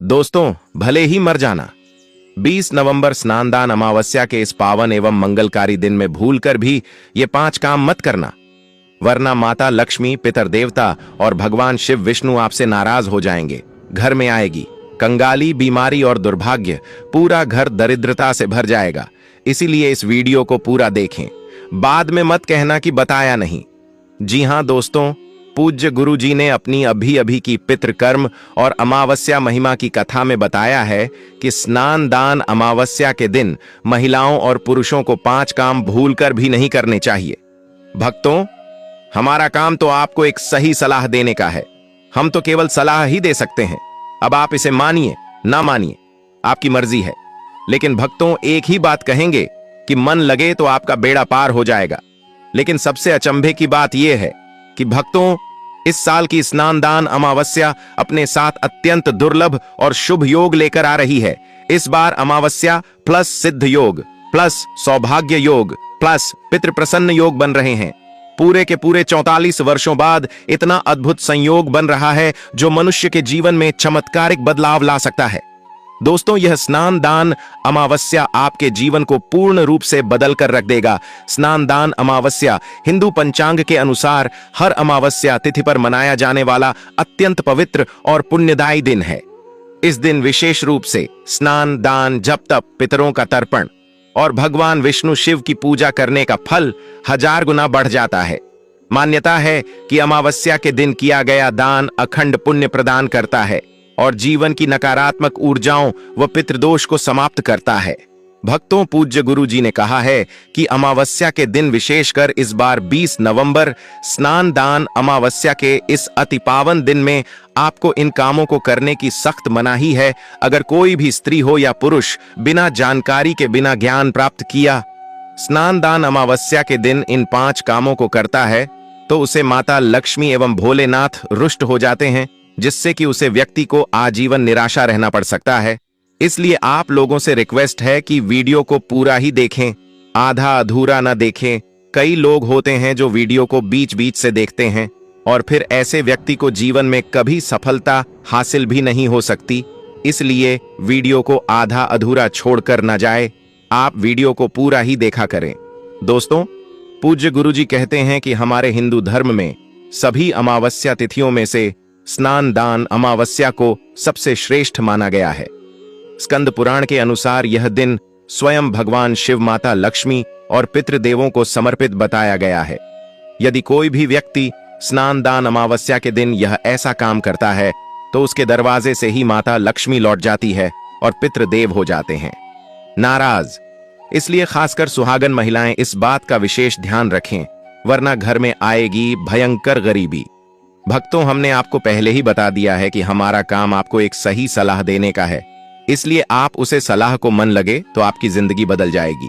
दोस्तों, भले ही मर जाना। 20 नवंबर स्नानदान अमावस्या के इस पावन एवं मंगलकारी दिन में भूलकर भी ये 5 काम मत करना, वरना माता लक्ष्मी, पितर देवता और भगवान शिव विष्णु आपसे नाराज हो जाएंगे। घर में आएगी कंगाली, बीमारी और दुर्भाग्य, पूरा घर दरिद्रता से भर जाएगा। इसीलिए इस वीडियो को पूरा देखें, बाद में मत कहना कि बताया नहीं। जी हां दोस्तों, पूज्य गुरु जी ने अपनी अभी अभी की पितृकर्म और अमावस्या महिमा की कथा में बताया है कि स्नान दान अमावस्या के दिन महिलाओं और पुरुषों को 5 काम भूलकर भी नहीं करने चाहिए। भक्तों, हमारा काम तो आपको एक सही सलाह देने का है। हम तो केवल सलाह ही दे सकते हैं। अब आप इसे मानिए ना मानिए, आपकी मर्जी है। लेकिन भक्तों, एक ही बात कहेंगे कि मन लगे तो आपका बेड़ा पार हो जाएगा। लेकिन सबसे अचंभे की बात यह है कि भक्तों, इस साल की स्नान दान अमावस्या अपने साथ अत्यंत दुर्लभ और शुभ योग लेकर आ रही है। इस बार अमावस्या प्लस सिद्ध योग प्लस सौभाग्य योग प्लस पितृ प्रसन्न योग बन रहे हैं। पूरे के पूरे 44 वर्षों बाद इतना अद्भुत संयोग बन रहा है जो मनुष्य के जीवन में चमत्कारिक बदलाव ला सकता है। दोस्तों, यह स्नान दान अमावस्या आपके जीवन को पूर्ण रूप से बदल कर रख देगा। स्नान दान अमावस्या हिंदू पंचांग के अनुसार हर अमावस्या तिथि पर मनाया जाने वाला अत्यंत पवित्र और पुण्यदायी दिन है। इस दिन विशेष रूप से स्नान दान, जप तप, पितरों का तर्पण और भगवान विष्णु शिव की पूजा करने का फल 1000 गुना बढ़ जाता है। मान्यता है कि अमावस्या के दिन किया गया दान अखंड पुण्य प्रदान करता है और जीवन की नकारात्मक ऊर्जाओं व पितृदोष को समाप्त करता है। भक्तों, पूज्य गुरु जी ने कहा है कि अमावस्या के दिन, विशेषकर इस बार 20 नवंबर स्नान दान अमावस्या के इस अति पावन दिन में आपको इन कामों को करने की सख्त मनाही है। अगर कोई भी स्त्री हो या पुरुष बिना जानकारी के, बिना ज्ञान प्राप्त किया स्नान दान अमावस्या के दिन इन 5 कामों को करता है तो उसे माता लक्ष्मी एवं भोलेनाथ रुष्ट हो जाते हैं, जिससे कि उसे व्यक्ति को आजीवन निराशा रहना पड़ सकता है। इसलिए आप लोगों से रिक्वेस्ट है कि वीडियो को पूरा ही देखें, आधा अधूरा न देखें। कई लोग होते हैं जो वीडियो को बीच बीच से देखते हैं और फिर ऐसे व्यक्ति को जीवन में कभी सफलता हासिल भी नहीं हो सकती। इसलिए वीडियो को आधा अधूरा छोड़कर न जाए, आप वीडियो को पूरा ही देखा करें। दोस्तों, पूज्य गुरुजी कहते हैं कि हमारे हिंदू धर्म में सभी अमावस्या तिथियों में से स्नान दान अमावस्या को सबसे श्रेष्ठ माना गया है। स्कंद पुराण के अनुसार यह दिन स्वयं भगवान शिव, माता लक्ष्मी और पितृदेवों को समर्पित बताया गया है। यदि कोई भी व्यक्ति स्नान दान अमावस्या के दिन यह ऐसा काम करता है तो उसके दरवाजे से ही माता लक्ष्मी लौट जाती है और पितृदेव हो जाते हैं नाराज। इसलिए खासकर सुहागन महिलाएं इस बात का विशेष ध्यान रखें, वरना घर में आएगी भयंकर गरीबी। भक्तों, हमने आपको पहले ही बता दिया है कि हमारा काम आपको एक सही सलाह देने का है। इसलिए आप उसे सलाह को मन लगे तो आपकी जिंदगी बदल जाएगी।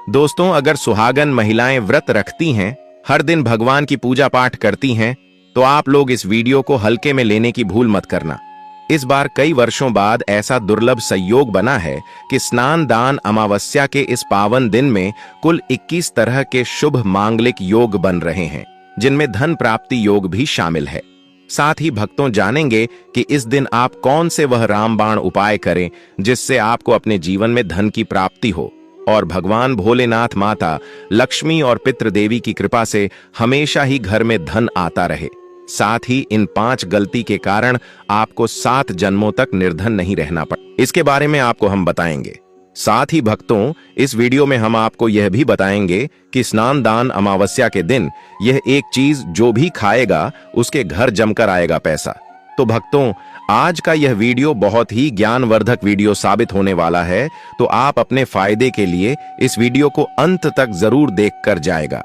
दोस्तों, अगर सुहागन महिलाएं व्रत रखती हैं, हर दिन भगवान की पूजा पाठ करती हैं, तो आप लोग इस वीडियो को हल्के में लेने की भूल मत करना। इस बार कई वर्षों बाद ऐसा दुर्लभ संयोग बना है कि स्नान दान अमावस्या के इस पावन दिन में कुल 21 तरह के शुभ मांगलिक योग बन रहे हैं, जिनमें धन प्राप्ति योग भी शामिल है। साथ ही भक्तों, जानेंगे कि इस दिन आप कौन से वह रामबाण उपाय करें जिससे आपको अपने जीवन में धन की प्राप्ति हो और भगवान भोलेनाथ, माता लक्ष्मी और पितृदेवी की कृपा से हमेशा ही घर में धन आता रहे। साथ ही इन 5 गलती के कारण आपको 7 जन्मों तक निर्धन नहीं रहना पड़े, इसके बारे में आपको हम बताएंगे। साथ ही भक्तों, इस वीडियो में हम आपको यह भी बताएंगे कि स्नान दान अमावस्या के दिन यह एक चीज जो भी खाएगा उसके घर जमकर आएगा पैसा। तो भक्तों, आज का यह वीडियो बहुत ही ज्ञानवर्धक वीडियो साबित होने वाला है, तो आप अपने फायदे के लिए इस वीडियो को अंत तक जरूर देख कर जाएगा।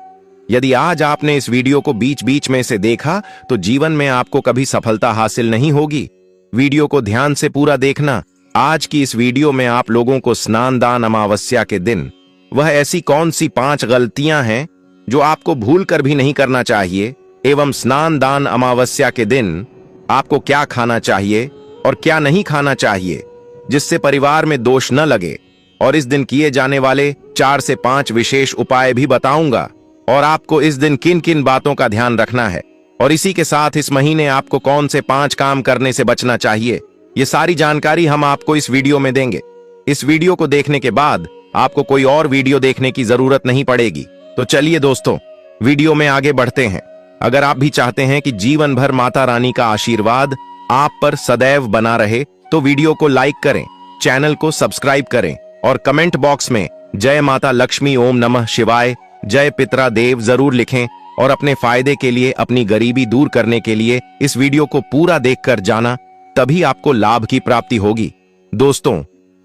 यदि आज आपने इस वीडियो को बीच बीच में से देखा तो जीवन में आपको कभी सफलता हासिल नहीं होगी। वीडियो को ध्यान से पूरा देखना। आज की इस वीडियो में आप लोगों को स्नान दान अमावस्या के दिन वह ऐसी कौन सी 5 गलतियां हैं जो आपको भूल कर भी नहीं करना चाहिए, एवं स्नान दान अमावस्या के दिन आपको क्या खाना चाहिए और क्या नहीं खाना चाहिए जिससे परिवार में दोष न लगे। और इस दिन किए जाने वाले 4 से 5 विशेष उपाय भी बताऊंगा और आपको इस दिन किन किन बातों का ध्यान रखना है। और इसी के साथ इस महीने आपको कौन से 5 काम करने से बचना चाहिए ये सारी जानकारी हम आपको इस वीडियो में देंगे। इस वीडियो को देखने के बाद आपको कोई और वीडियो देखने की जरूरत नहीं पड़ेगी। तो चलिए दोस्तों, वीडियो में आगे बढ़ते हैं। अगर आप भी चाहते हैं कि जीवन भर माता रानी का आशीर्वाद आप पर सदैव बना रहे, तो वीडियो को लाइक करें, चैनल को सब्सक्राइब करें और कमेंट बॉक्स में जय माता लक्ष्मी, ओम नमः शिवाय, जय पितरा देव जरूर लिखें और अपने फायदे के लिए, अपनी गरीबी दूर करने के लिए इस वीडियो को पूरा देखकर जाना, तभी आपको लाभ की प्राप्ति होगी। दोस्तों,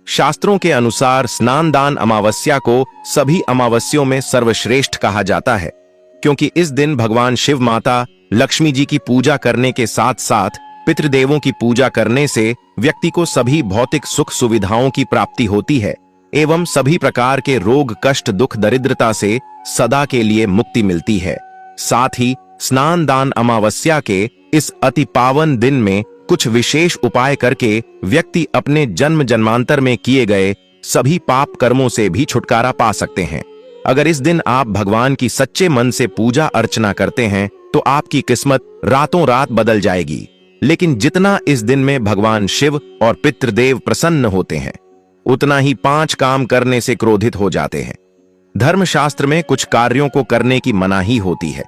शास्त्रों के अनुसार स्नान दान अमावस्या को सभी अमावस्यों में सर्वश्रेष्ठ कहा जाता है, क्योंकि इस दिन भगवान शिव, माता लक्ष्मी जी की पूजा करने के साथ साथ पितृदेवों की पूजा करने से व्यक्ति को सभी भौतिक सुख सुविधाओं की प्राप्ति होती है एवं सभी प्रकार के रोग, कष्ट, दुख, दरिद्रता से सदा के लिए मुक्ति मिलती है। साथ ही स्नान दान अमावस्या के इस अति पावन दिन में कुछ विशेष उपाय करके व्यक्ति अपने जन्म जन्मांतर में किए गए सभी पाप कर्मों से भी छुटकारा पा सकते हैं। अगर इस दिन आप भगवान की सच्चे मन से पूजा अर्चना करते हैं तो आपकी किस्मत रातों रात बदल जाएगी। लेकिन जितना इस दिन में भगवान शिव और पितृदेव प्रसन्न होते हैं, उतना ही 5 काम करने से क्रोधित हो जाते हैं। धर्मशास्त्र में कुछ कार्यों को करने की मनाही होती है,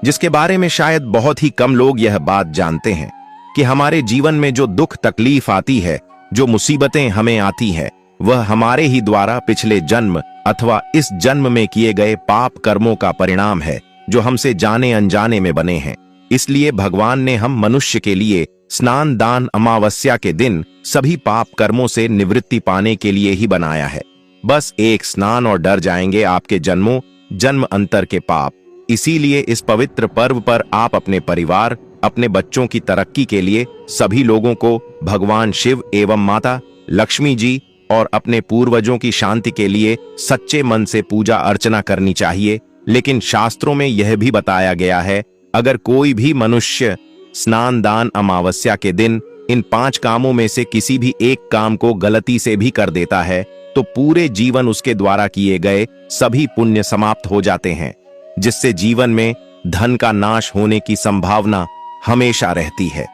जिसके बारे में शायद बहुत ही कम लोग यह बात जानते हैं कि हमारे जीवन में जो दुख तकलीफ आती है, जो मुसीबतें हमें आती है, वह हमारे ही द्वारा पिछले जन्म अथवा इस जन्म में किए गए पाप कर्मों का परिणाम है, जो हमसे जाने अनजाने में बने हैं। इसलिए भगवान ने हम मनुष्य के लिए स्नान दान अमावस्या के दिन सभी पाप कर्मों से निवृत्ति पाने के लिए ही बनाया है। बस एक स्नान और डर जाएंगे आपके जन्म अंतर के पाप। इसीलिए इस पवित्र पर्व पर आप अपने परिवार, अपने बच्चों की तरक्की के लिए सभी लोगों को भगवान शिव एवं माता लक्ष्मी जी और अपने पूर्वजों की शांति के लिए सच्चे मन से पूजा अर्चना करनी चाहिए। लेकिन शास्त्रों में यह भी बताया गया है, अगर कोई भी मनुष्य स्नान दान अमावस्या के दिन इन 5 कामों में से किसी भी एक काम को गलती से भी कर देता है, तो पूरे जीवन उसके द्वारा किए गए सभी पुण्य समाप्त हो जाते हैं, जिससे जीवन में धन का नाश होने की संभावना हमेशा रहती है।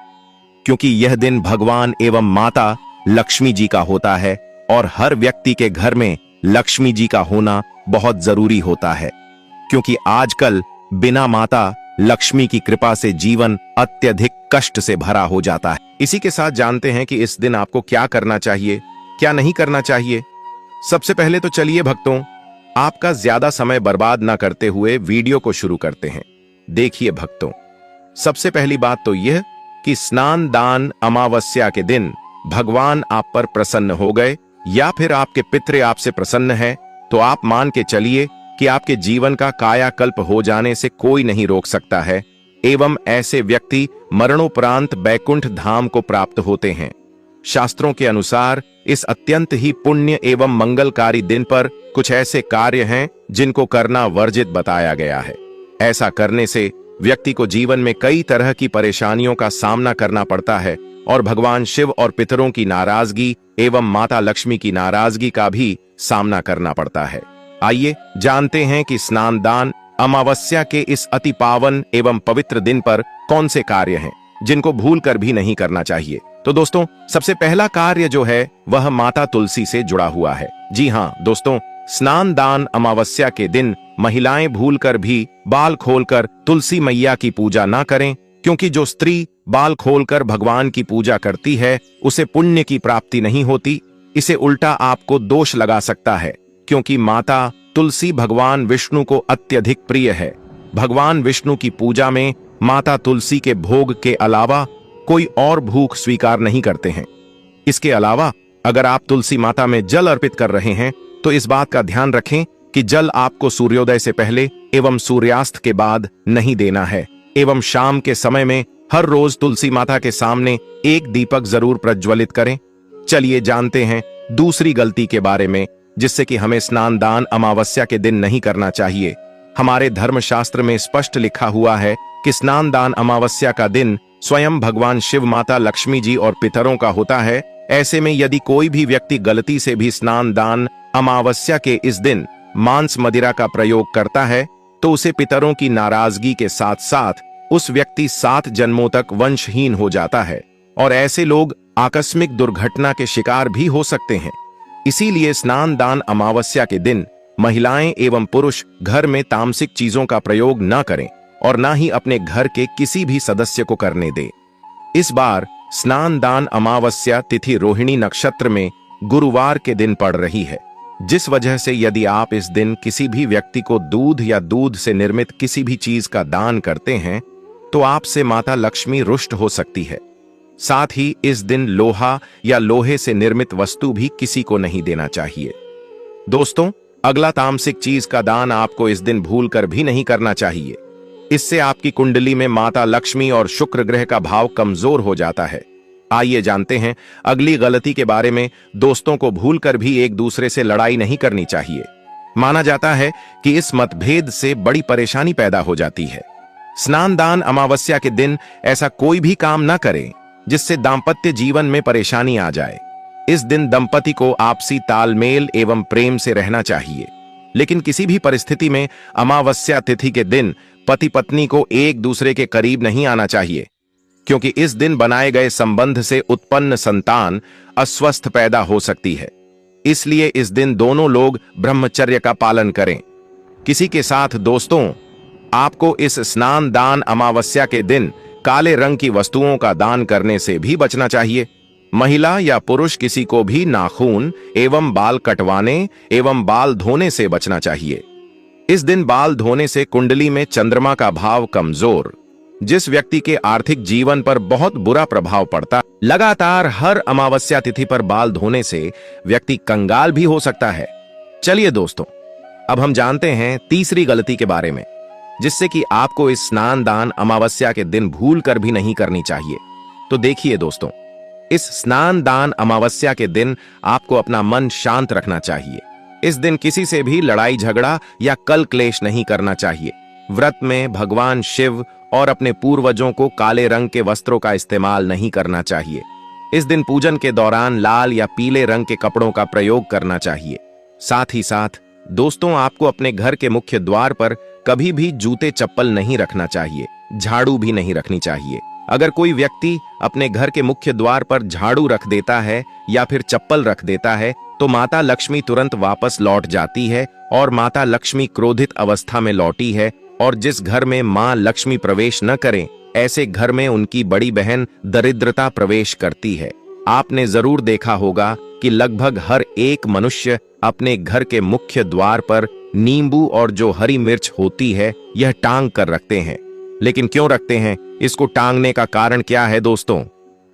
क्योंकि यह दिन भगवान एवं माता लक्ष्मी जी का होता है और हर व्यक्ति के घर में लक्ष्मी जी का होना बहुत जरूरी होता है, क्योंकि आजकल बिना माता लक्ष्मी की कृपा से जीवन अत्यधिक कष्ट से भरा हो जाता है। इसी के साथ जानते हैं कि इस दिन आपको क्या करना चाहिए, क्या नहीं करना चाहिए। सबसे पहले तो चलिए भक्तों, आपका ज्यादा समय बर्बाद ना करते हुए वीडियो को शुरू करते हैं। देखिए भक्तों, सबसे पहली बात तो यह कि स्नान दान अमावस्या के दिन भगवान आप पर प्रसन्न हो गए या फिर आपके पितृ आपसे प्रसन्न है, तो आप मान के चलिए कि आपके जीवन का कायाकल्प हो जाने से कोई नहीं रोक सकता है एवं ऐसे व्यक्ति मरणोपरांत बैकुंठ धाम को प्राप्त होते हैं। शास्त्रों के अनुसार इस अत्यंत ही पुण्य एवं मंगलकारी दिन पर कुछ ऐसे कार्य हैं जिनको करना वर्जित बताया गया है। ऐसा करने से व्यक्ति को जीवन में कई तरह की परेशानियों का सामना करना पड़ता है और भगवान शिव और पितरों की नाराजगी एवं माता लक्ष्मी की नाराजगी का भी सामना करना पड़ता है। आइए जानते हैं कि स्नान दान अमावस्या के इस अति पावन एवं पवित्र दिन पर कौन से कार्य हैं जिनको भूल कर भी नहीं करना चाहिए। तो दोस्तों, सबसे पहला कार्य जो है वह माता तुलसी से जुड़ा हुआ है। जी हाँ दोस्तों, स्नान दान अमावस्या के दिन महिलाएं भूलकर भी बाल खोलकर तुलसी मैया की पूजा ना करें, क्योंकि जो स्त्री बाल खोलकर भगवान की पूजा करती है उसे पुण्य की प्राप्ति नहीं होती। इसे उल्टा आपको दोष लगा सकता है, क्योंकि माता तुलसी भगवान विष्णु को अत्यधिक प्रिय है। भगवान विष्णु की पूजा में माता तुलसी के भोग के अलावा कोई और भूख स्वीकार नहीं करते हैं। इसके अलावा अगर आप तुलसी माता में जल अर्पित कर रहे हैं तो इस बात का ध्यान रखें कि जल आपको सूर्योदय से पहले एवं सूर्यास्त के बाद नहीं देना है एवं शाम के समय में हर रोज तुलसी माता के सामने एक दीपक जरूर प्रज्वलित करें। चलिए जानते हैं दूसरी गलती के बारे में, जिससे कि हमें स्नान दान अमावस्या के दिन नहीं करना चाहिए। हमारे धर्मशास्त्र में स्पष्ट लिखा हुआ है कि स्नान दान अमावस्या का दिन स्वयं भगवान शिव, माता लक्ष्मी जी और पितरों का होता है। ऐसे में यदि कोई भी व्यक्ति गलती से भी स्नान दान अमावस्या के इस दिन मांस मदिरा का प्रयोग करता है तो उसे पितरों की नाराजगी के साथ साथ उस व्यक्ति 7 जन्मों तक वंशहीन हो जाता है और ऐसे लोग आकस्मिक दुर्घटना के शिकार भी हो सकते हैं। इसीलिए स्नान दान अमावस्या के दिन महिलाएं एवं पुरुष घर में तामसिक चीजों का प्रयोग न करें और न ही अपने घर के किसी भी सदस्य को करने दें। इस बार स्नान दान अमावस्या तिथि रोहिणी नक्षत्र में गुरुवार के दिन पड़ रही है, जिस वजह से यदि आप इस दिन किसी भी व्यक्ति को दूध या दूध से निर्मित किसी भी चीज का दान करते हैं तो आपसे माता लक्ष्मी रुष्ट हो सकती है। साथ ही इस दिन लोहा या लोहे से निर्मित वस्तु भी किसी को नहीं देना चाहिए। दोस्तों, अगला तामसिक चीज का दान आपको इस दिन भूलकर भी नहीं करना चाहिए। इससे आपकी कुंडली में माता लक्ष्मी और शुक्र ग्रह का भाव कमजोर हो जाता है। आइए जानते हैं अगली गलती के बारे में। दोस्तों को भूलकर भी एक दूसरे से लड़ाई नहीं करनी चाहिए। माना जाता है कि इस मतभेद से बड़ी परेशानी पैदा हो जाती है। स्नान दान अमावस्या के दिन ऐसा कोई भी काम न करें जिससे दांपत्य जीवन में परेशानी आ जाए। इस दिन दंपति को आपसी तालमेल एवं प्रेम से रहना चाहिए, लेकिन किसी भी परिस्थिति में अमावस्या तिथि के दिन पति पत्नी को एक दूसरे के करीब नहीं आना चाहिए, क्योंकि इस दिन बनाए गए संबंध से उत्पन्न संतान अस्वस्थ पैदा हो सकती है। इसलिए इस दिन दोनों लोग ब्रह्मचर्य का पालन करें। किसी के साथ दोस्तों, आपको इस स्नान दान अमावस्या के दिन काले रंग की वस्तुओं का दान करने से भी बचना चाहिए। महिला या पुरुष किसी को भी नाखून एवं बाल कटवाने एवं बाल धोने से बचना चाहिए। इस दिन बाल धोने से कुंडली में चंद्रमा का भाव कमजोर, जिस व्यक्ति के आर्थिक जीवन पर बहुत बुरा प्रभाव पड़ता। लगातार हर अमावस्या तिथि पर बाल धोने से व्यक्ति कंगाल भी हो सकता है। चलिए दोस्तों, अब हम जानते हैं तीसरी गलती के बारे में, जिससे कि आपको इस स्नान दान अमावस्या के दिन भूल कर भी नहीं करनी चाहिए। तो देखिए दोस्तों, इस स्नान दान अमावस्या के दिन आपको अपना मन शांत रखना चाहिए। इस दिन किसी से भी लड़ाई झगड़ा या कल क्लेश नहीं करना चाहिए। व्रत में भगवान शिव और अपने पूर्वजों को काले रंग के वस्त्रों का इस्तेमाल नहीं करना चाहिए। इस दिन पूजन के दौरान लाल या पीले रंग के कपड़ों का प्रयोग करना चाहिए। साथ ही साथ दोस्तों, आपको अपने घर के मुख्य द्वार पर कभी भी जूते चप्पल नहीं रखना चाहिए, झाड़ू भी नहीं रखनी चाहिए। अगर कोई व्यक्ति अपने घर के मुख्य द्वार पर झाड़ू रख देता है या फिर चप्पल रख देता है तो माता लक्ष्मी तुरंत वापस लौट जाती है और माता लक्ष्मी क्रोधित अवस्था में लौटी है। और जिस घर में मां लक्ष्मी प्रवेश न करें, ऐसे घर में उनकी बड़ी बहन दरिद्रता प्रवेश करती है। आपने जरूर देखा होगा कि लगभग हर एक मनुष्य अपने घर के मुख्य द्वार पर नींबू और जो हरी मिर्च होती है यह टांग कर रखते हैं। लेकिन क्यों रखते हैं? इसको टांगने का कारण क्या है दोस्तों?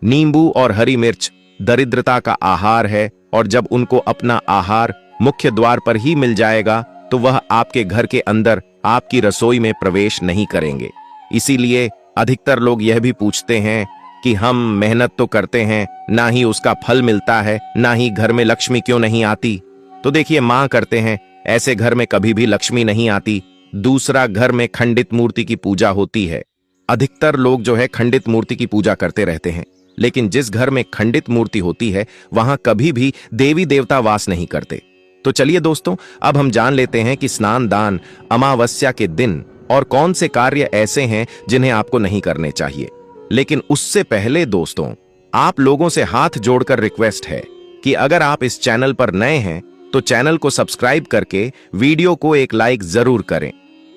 नींबू और हरी मिर्च दरिद्रता का आहार है, और जब उनको अपना आहार मुख्य द्वार पर ही मिल जाएगा तो वह आपके घर के अंदर आपकी रसोई में प्रवेश नहीं करेंगे। इसीलिए अधिकतर लोग यह भी पूछते हैं कि हम मेहनत तो करते हैं, ना ही उसका फल मिलता है, ना ही घर में लक्ष्मी क्यों नहीं आती। तो देखिए, मां करते हैं, ऐसे घर में कभी भी लक्ष्मी नहीं आती। दूसरा, घर में खंडित मूर्ति की पूजा होती है। अधिकतर लोग जो है खंडित मूर्ति की पूजा करते रहते हैं, लेकिन जिस घर में खंडित मूर्ति होती है वहां कभी भी देवी देवता वास नहीं करते। तो चलिए दोस्तों, अब हम जान लेते हैं कि स्नान दान अमावस्या के दिन और कौन से कार्य ऐसे हैं जिन्हें आपको नहीं करने चाहिए। लेकिन उससे पहले दोस्तों, आप लोगों से हाथ जोड़कर रिक्वेस्ट है कि अगर आप इस चैनल पर नए हैं तो चैनल को सब्सक्राइब करके वीडियो को एक लाइक जरूर करें।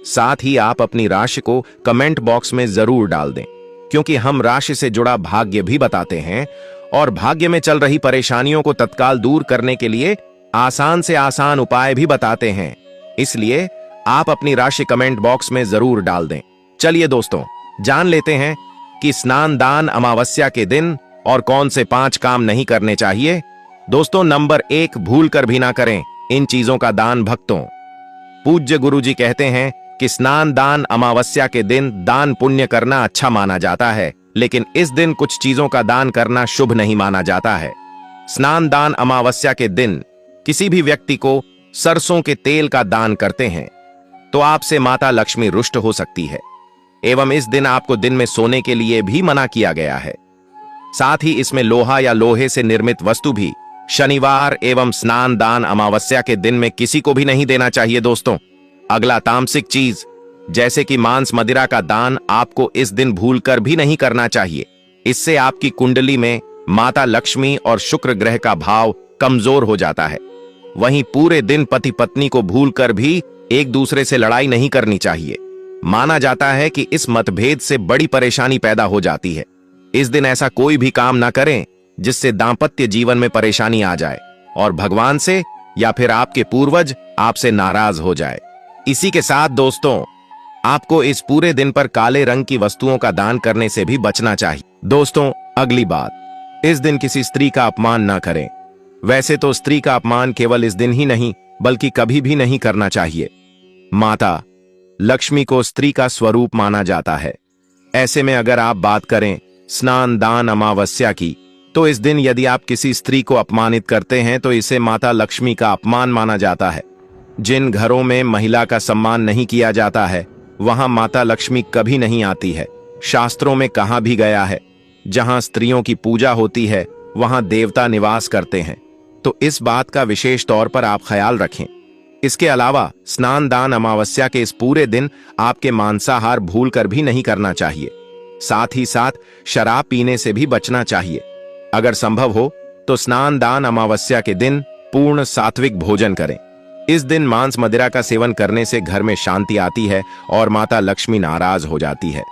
साथ ही आप अपनी राशि को कमेंट बॉक्स में जरूर डाल दें, क्योंकि हम राशि से जुड़ा भाग्य भी बताते हैं और भाग्य में चल रही परेशानियों को तत्काल दूर करने के लिए आसान से आसान उपाय भी बताते हैं। इसलिए आप अपनी राशि कमेंट बॉक्स में जरूर डाल दें। चलिए दोस्तों, जान लेते हैं कि स्नान दान अमावस्या के दिन और कौन से 5 काम नहीं करने चाहिए। दोस्तों, नंबर 1, भूल कर भी ना करें इन चीजों का दान भक्तों। पूज्य गुरुजी कहते हैं कि स्नान दान अमावस्या के दिन दान पुण्य करना अच्छा माना जाता है, लेकिन इस दिन कुछ चीजों का दान करना शुभ नहीं माना जाता है। स्नान दान अमावस्या के दिन किसी भी व्यक्ति को सरसों के तेल का दान करते हैं तो आपसे माता लक्ष्मी रुष्ट हो सकती है, एवं इस दिन आपको दिन में सोने के लिए भी मना किया गया है। साथ ही इसमें लोहा या लोहे से निर्मित वस्तु भी शनिवार एवं स्नान दान अमावस्या के दिन में किसी को भी नहीं देना चाहिए दोस्तों। अगला, तामसिक चीज जैसे कि मांस मदिरा का दान आपको इस दिन भूलकर भी नहीं करना चाहिए। इससे आपकी कुंडली में माता लक्ष्मी और शुक्र ग्रह का भाव कमजोर हो जाता है। वहीं पूरे दिन पति पत्नी को भूलकर भी एक दूसरे से लड़ाई नहीं करनी चाहिए। माना जाता है कि इस मतभेद से बड़ी परेशानी पैदा हो जाती है। इस दिन ऐसा कोई भी काम ना करें जिससे दांपत्य जीवन में परेशानी आ जाए और भगवान से या फिर आपके पूर्वज आपसे नाराज हो जाए। इसी के साथ दोस्तों, आपको इस पूरे दिन पर काले रंग की वस्तुओं का दान करने से भी बचना चाहिए। दोस्तों, अगली बात, इस दिन किसी स्त्री का अपमान ना करें। वैसे तो स्त्री का अपमान केवल इस दिन ही नहीं बल्कि कभी भी नहीं करना चाहिए। माता लक्ष्मी को स्त्री का स्वरूप माना जाता है। ऐसे में अगर आप बात करें स्नान दान अमावस्या की, तो इस दिन यदि आप किसी स्त्री को अपमानित करते हैं तो इसे माता लक्ष्मी का अपमान माना जाता है। जिन घरों में महिला का सम्मान नहीं किया जाता है वहां माता लक्ष्मी कभी नहीं आती है। शास्त्रों में कहा भी गया है, जहां स्त्रियों की पूजा होती है वहां देवता निवास करते हैं। तो इस बात का विशेष तौर पर आप ख्याल रखें। इसके अलावा स्नान दान अमावस्या के इस पूरे दिन आपके मांसाहार भूलकर भी नहीं करना चाहिए। साथ ही साथ शराब पीने से भी बचना चाहिए। अगर संभव हो तो स्नान दान अमावस्या के दिन पूर्ण सात्विक भोजन करें। इस दिन मांस मदिरा का सेवन करने से घर में शांति आती है और माता लक्ष्मी नाराज हो जाती है।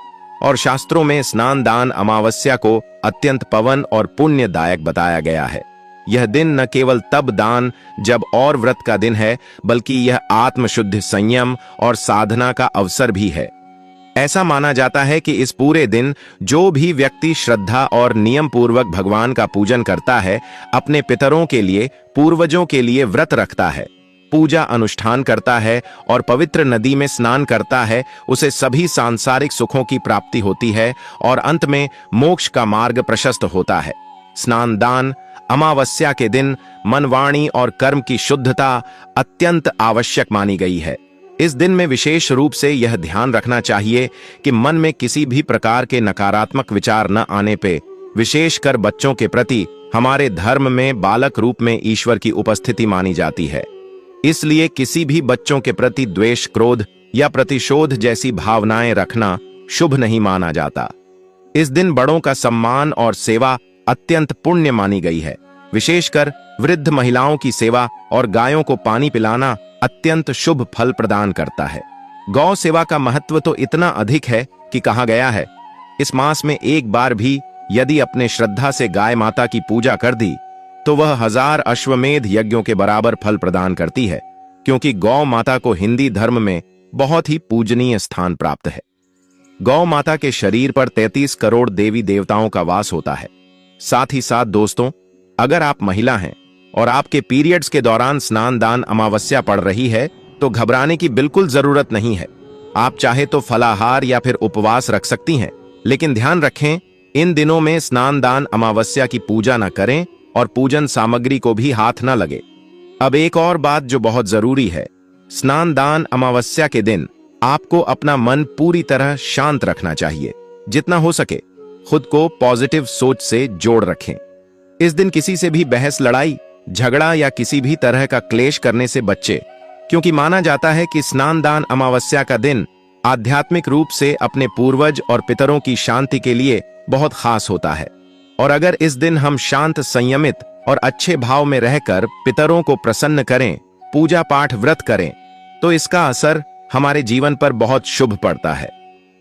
और शास्त्रों में स्नान दान अमावस्या को अत्यंत पवन और पुण्यदायक बताया गया है। यह दिन न केवल तब दान जब और व्रत का दिन है, बल्कि यह आत्मशुद्ध संयम और साधना का अवसर भी है। ऐसा माना जाता है कि इस पूरे दिन जो भी व्यक्ति श्रद्धा और नियम पूर्वक भगवान का पूजन करता है, अपने पितरों के लिए, पूर्वजों के लिए व्रत रखता है, पूजा अनुष्ठान करता है और पवित्र नदी में स्नान करता है, उसे सभी सांसारिक सुखों की प्राप्ति होती है और अंत में मोक्ष का मार्ग प्रशस्त होता है। स्नान दान अमावस्या के दिन मन, वाणी और कर्म की शुद्धता अत्यंत आवश्यक मानी गई है। इस दिन में विशेष रूप से यह ध्यान रखना चाहिए कि मन में किसी भी प्रकार के नकारात्मक विचार न आने पे, विशेषकर बच्चों के प्रति हमारे धर्म में बालक रूप में ईश्वर की उपस्थिति मानी जाती है। इसलिए किसी भी बच्चों के प्रति द्वेष, क्रोध या प्रतिशोध जैसी भावनाएं रखना शुभ नहीं माना जाता। इस दिन बड़ों का सम्मान और सेवा अत्यंत पुण्य मानी गई है। विशेषकर वृद्ध महिलाओं की सेवा और गायों को पानी पिलाना अत्यंत शुभ फल प्रदान करता है। गौ सेवा का महत्व तो इतना अधिक है कि कहा गया है, इस मास में एक बार भी यदि अपने श्रद्धा से गाय माता की पूजा कर दी तो वह 1000 अश्वमेध यज्ञों के बराबर फल प्रदान करती है, क्योंकि गौ माता को हिंदी धर्म में बहुत ही पूजनीय स्थान प्राप्त है। गौ माता के शरीर पर 33 करोड़ देवी देवताओं का वास होता है। साथ ही साथ दोस्तों, अगर आप महिला हैं और आपके पीरियड्स के दौरान स्नान दान अमावस्या पड़ रही है तो घबराने की बिल्कुल जरूरत नहीं है। आप चाहे तो फलाहार या फिर उपवास रख सकती हैं, लेकिन ध्यान रखें इन दिनों में स्नान दान अमावस्या की पूजा न करें और पूजन सामग्री को भी हाथ न लगे। अब एक और बात जो बहुत जरूरी है, स्नान दान अमावस्या के दिन आपको अपना मन पूरी तरह शांत रखना चाहिए। जितना हो सके खुद को पॉजिटिव सोच से जोड़ रखें। इस दिन किसी से भी बहस, लड़ाई झगड़ा या किसी भी तरह का क्लेश करने से बच्चे, क्योंकि माना जाता है कि स्नान दान अमावस्या का दिन आध्यात्मिक रूप से अपने पूर्वज और पितरों की शांति के लिए बहुत खास होता है। और अगर इस दिन हम शांत, संयमित और अच्छे भाव में रहकर पितरों को प्रसन्न करें, पूजा पाठ व्रत करें, तो इसका असर हमारे जीवन पर बहुत शुभ पड़ता है।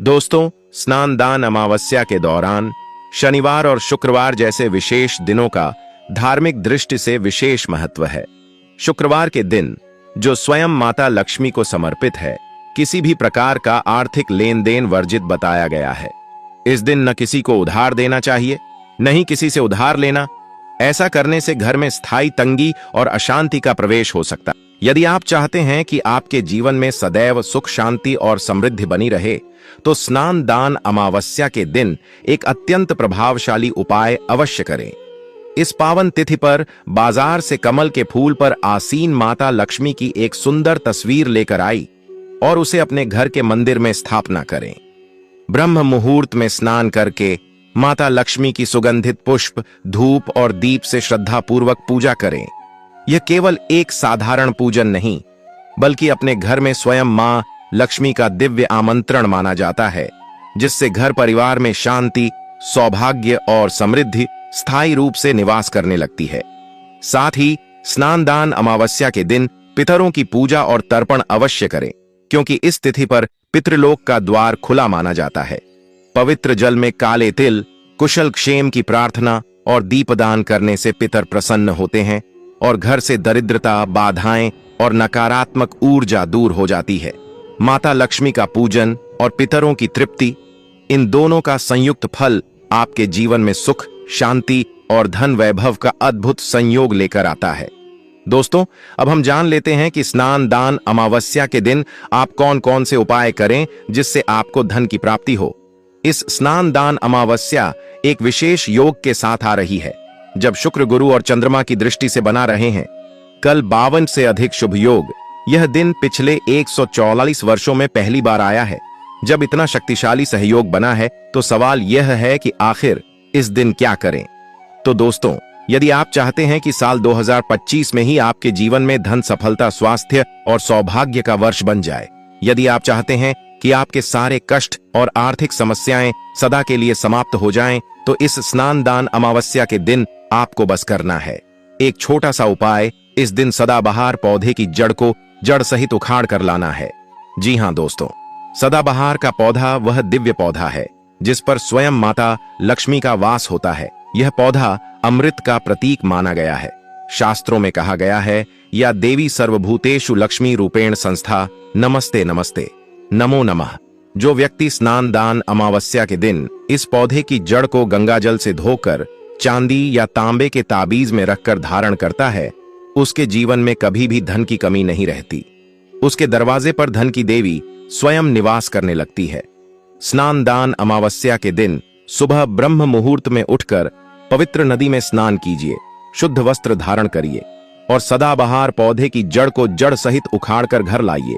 दोस्तों, स्नान दान अमावस्या के दौरान शनिवार और शुक्रवार जैसे विशेष दिनों का धार्मिक दृष्टि से विशेष महत्व है। शुक्रवार के दिन, जो स्वयं माता लक्ष्मी को समर्पित है, किसी भी प्रकार का आर्थिक लेन देन वर्जित बताया गया है। इस दिन न किसी को उधार देना चाहिए, न ही किसी से उधार लेना। ऐसा करने से घर में स्थायी तंगी और अशांति का प्रवेश हो सकता है। यदि आप चाहते हैं कि आपके जीवन में सदैव सुख, शांति और समृद्धि बनी रहे, तो स्नान दान अमावस्या के दिन एक अत्यंत प्रभावशाली उपाय अवश्य करें। इस पावन तिथि पर बाजार से कमल के फूल पर आसीन माता लक्ष्मी की एक सुंदर तस्वीर लेकर आई और उसे अपने घर के मंदिर में स्थापना करें। ब्रह्म मुहूर्त में स्नान करके माता लक्ष्मी की सुगंधित पुष्प, धूप और दीप से श्रद्धापूर्वक पूजा करें। यह केवल एक साधारण पूजन नहीं, बल्कि अपने घर में स्वयं मां लक्ष्मी का दिव्य आमंत्रण माना जाता है, जिससे घर परिवार में शांति, सौभाग्य और समृद्धि स्थायी रूप से निवास करने लगती है। साथ ही स्नान दान अमावस्या के दिन पितरों की पूजा और तर्पण अवश्य करें, क्योंकि इस तिथि पर पितृलोक का द्वार खुला माना जाता है। पवित्र जल में काले तिल, कुशल क्षेम की प्रार्थना और दीपदान करने से पितर प्रसन्न होते हैं और घर से दरिद्रता, बाधाएं और नकारात्मक ऊर्जा दूर हो जाती है। माता लक्ष्मी का पूजन और पितरों की तृप्ति, इन दोनों का संयुक्त फल आपके जीवन में सुख, शांति और धन वैभव का अद्भुत संयोग लेकर आता है। दोस्तों, अब हम जान लेते हैं कि स्नान दान अमावस्या के दिन आप कौन कौन से उपाय करें जिससे आपको धन की प्राप्ति हो। इस स्नान दान अमावस्या एक विशेष योग के साथ आ रही है, जब शुक्र, गुरु और चंद्रमा की दृष्टि से बना रहे हैं। कल 52 से अधिक शुभ योग। यह दिन पिछले 144 वर्षों में पहली बार आया है। जब इतना शक्तिशाली सहयोग बना है तो सवाल यह है कि आखिर इस दिन क्या करें। तो दोस्तों, यदि आप चाहते हैं कि साल 2025 में ही आपके जीवन में धन, सफलता, स्वास्थ्य और सौभाग्य का वर्ष बन जाए, यदि आप चाहते हैं कि आपके सारे कष्ट और आर्थिक समस्याएं सदा के लिए समाप्त हो जाएं, तो इस स्नान दान अमावस्या के दिन आपको बस करना है एक छोटा सा उपाय। इस दिन सदाबहार पौधे की जड़ को जड़ सहित उखाड़ कर लाना है। जी हां दोस्तों, सदाबहार का पौधा वह दिव्य पौधा है जिस पर स्वयं माता लक्ष्मी का वास होता है। यह पौधा अमृत का प्रतीक माना गया है। शास्त्रों में कहा गया है, या देवी सर्वभूतेषु लक्ष्मी रूपेण संस्था, नमस्ते नमस्ते, नमो नमः। जो व्यक्ति स्नान दान अमावस्या के दिन इस पौधे की जड़ को गंगाजल से धोकर चांदी या तांबे के ताबीज में रखकर धारण करता है, उसके जीवन में कभी भी धन की कमी नहीं रहती। उसके दरवाजे पर धन की देवी स्वयं निवास करने लगती है। स्नान दान अमावस्या के दिन सुबह ब्रह्म मुहूर्त में उठकर पवित्र नदी में स्नान कीजिए, शुद्ध वस्त्र धारण करिए और सदाबहार पौधे की जड़ को जड़ सहित उखाड़कर घर लाइए।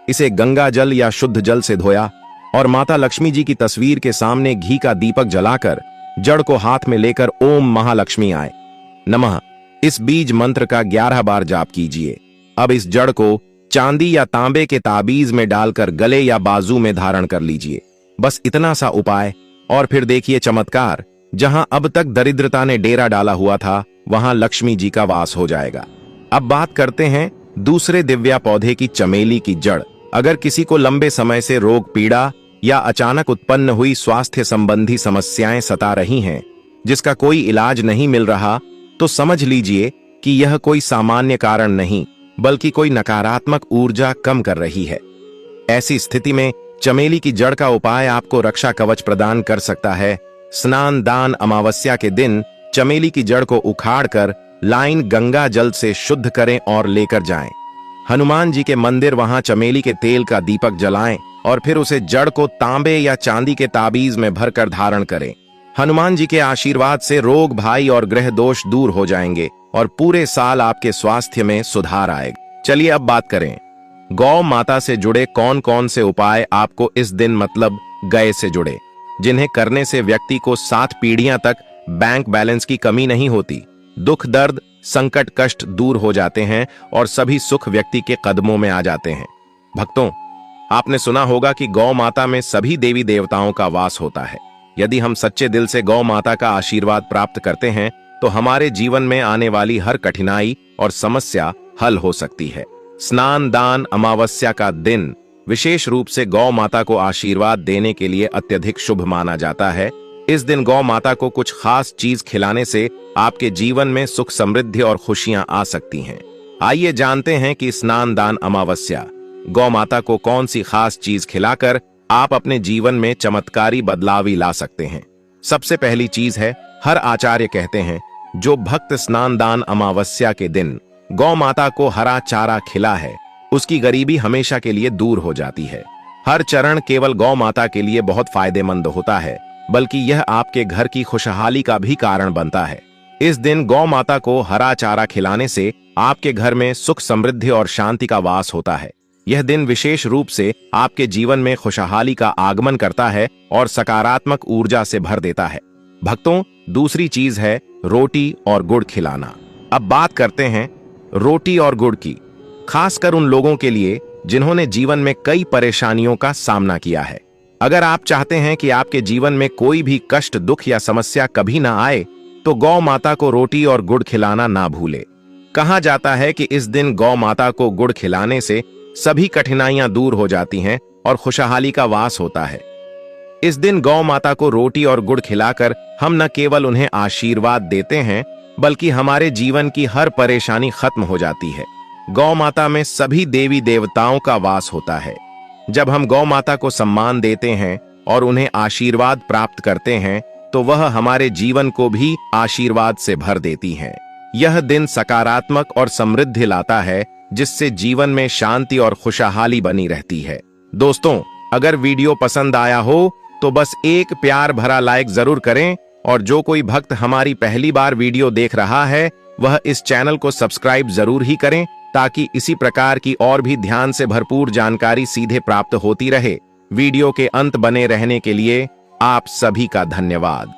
इसे गंगा जल या शुद्ध जल से धोया और माता लक्ष्मी जी की तस्वीर के सामने घी का दीपक जलाकर जड़ को हाथ में लेकर ओम महालक्ष्मी आए नमः इस बीज मंत्र का 11 बार जाप कीजिए। अब इस जड़ को चांदी या तांबे के ताबीज में डालकर गले या बाजू में धारण कर लीजिए। बस इतना सा उपाय, और फिर देखिए चमत्कार। जहां अब तक दरिद्रता ने डेरा डाला हुआ था, वहां लक्ष्मी जी का वास हो जाएगा। अब बात करते हैं दूसरे दिव्या पौधे की, चमेली की जड़। अगर किसी को लंबे समय से रोग, पीड़ा या अचानक उत्पन्न हुई स्वास्थ्य संबंधी समस्याएं सता रही हैं, जिसका कोई इलाज नहीं मिल रहा, तो समझ लीजिए कि यह कोई सामान्य कारण नहीं, बल्कि कोई नकारात्मक ऊर्जा कम कर रही है। ऐसी स्थिति में चमेली की जड़ का उपाय आपको रक्षा कवच प्रदान कर सकता है। स्नान दान अमावस्या के दिन चमेली की जड़ को उखाड़कर लाइन गंगा जल से शुद्ध करें और लेकर जाएं। हनुमान जी के मंदिर वहां चमेली के तेल का दीपक जलाएं और फिर उसे जड़ को तांबे या चांदी के ताबीज में भरकर धारण करें। हनुमान जी के आशीर्वाद से रोग, भाई और ग्रह दोष दूर हो जाएंगे और पूरे साल आपके स्वास्थ्य में सुधार आएगा। चलिए अब बात करें गौ माता से जुड़े कौन कौन से उपाय आपको इस दिन, मतलब गाय से जुड़े, जिन्हें करने से व्यक्ति को 7 पीढ़ियां तक बैंक बैलेंस की कमी नहीं होती, दुख, दर्द, संकट, कष्ट दूर हो जाते हैं और सभी सुख व्यक्ति के कदमों में आ जाते हैं। भक्तों, आपने सुना होगा कि गौ माता में सभी देवी देवताओं का वास होता है। यदि हम सच्चे दिल से गौ माता का आशीर्वाद प्राप्त करते हैं तो हमारे जीवन में आने वाली हर कठिनाई और समस्या हल हो सकती है। स्नान दान अमावस्या का दिन विशेष रूप से गौ माता को आशीर्वाद देने के लिए अत्यधिक शुभ माना जाता है। इस दिन गौ माता को कुछ खास चीज खिलाने से आपके जीवन में सुख, समृद्धि और खुशियां आ सकती हैं। आइए जानते हैं कि स्नान दान अमावस्या गौ माता को कौन सी खास चीज खिलाकर आप अपने जीवन में चमत्कारी बदलाव ला सकते हैं। सबसे पहली चीज है, हर आचार्य कहते हैं जो भक्त स्नान दान अमावस्या के दिन गौ माता को हरा चारा खिला है, उसकी गरीबी हमेशा के लिए दूर हो जाती है। हर चरण केवल गौ माता के लिए बहुत फायदेमंद होता है, बल्कि यह आपके घर की खुशहाली का भी कारण बनता है। इस दिन गौ माता को हरा चारा खिलाने से आपके घर में सुख, समृद्धि और शांति का वास होता है। यह दिन विशेष रूप से आपके जीवन में खुशहाली का आगमन करता है और सकारात्मक ऊर्जा से भर देता है। भक्तों, दूसरी चीज है रोटी और गुड़ खिलाना। अब बात करते हैं रोटी और गुड़ की, खासकर उन लोगों के लिए जिन्होंने जीवन में कई परेशानियों का सामना किया है। अगर आप चाहते हैं कि आपके जीवन में कोई भी कष्ट, दुख या समस्या कभी ना आए, तो तो गौ माता को रोटी और गुड़ खिलाना ना भूले। कहा जाता है कि इस दिन गौ माता को गुड़ खिलाने से सभी कठिनाइयां दूर हो जाती हैं और खुशहाली का वास होता है। इस दिन गौ माता को रोटी और गुड़ खिलाकर हम न केवल उन्हें आशीर्वाद देते हैं, बल्कि हमारे जीवन की हर परेशानी खत्म हो जाती है। गौ माता में सभी देवी देवताओं का वास होता है। जब हम गौ माता को सम्मान देते हैं और उन्हें आशीर्वाद प्राप्त करते हैं, तो वह हमारे जीवन को भी आशीर्वाद से भर देती हैं। यह दिन सकारात्मक और समृद्धि लाता है, जिससे जीवन में शांति और खुशहाली बनी रहती है। दोस्तों, अगर वीडियो पसंद आया हो तो बस एक प्यार भरा लाइक जरूर करें, और जो कोई भक्त हमारी पहली बार वीडियो देख रहा है वह इस चैनल को सब्सक्राइब जरूर ही करें, ताकि इसी प्रकार की और भी ध्यान से भरपूर जानकारी सीधे प्राप्त होती रहे। वीडियो के अंत बने रहने के लिए आप सभी का धन्यवाद।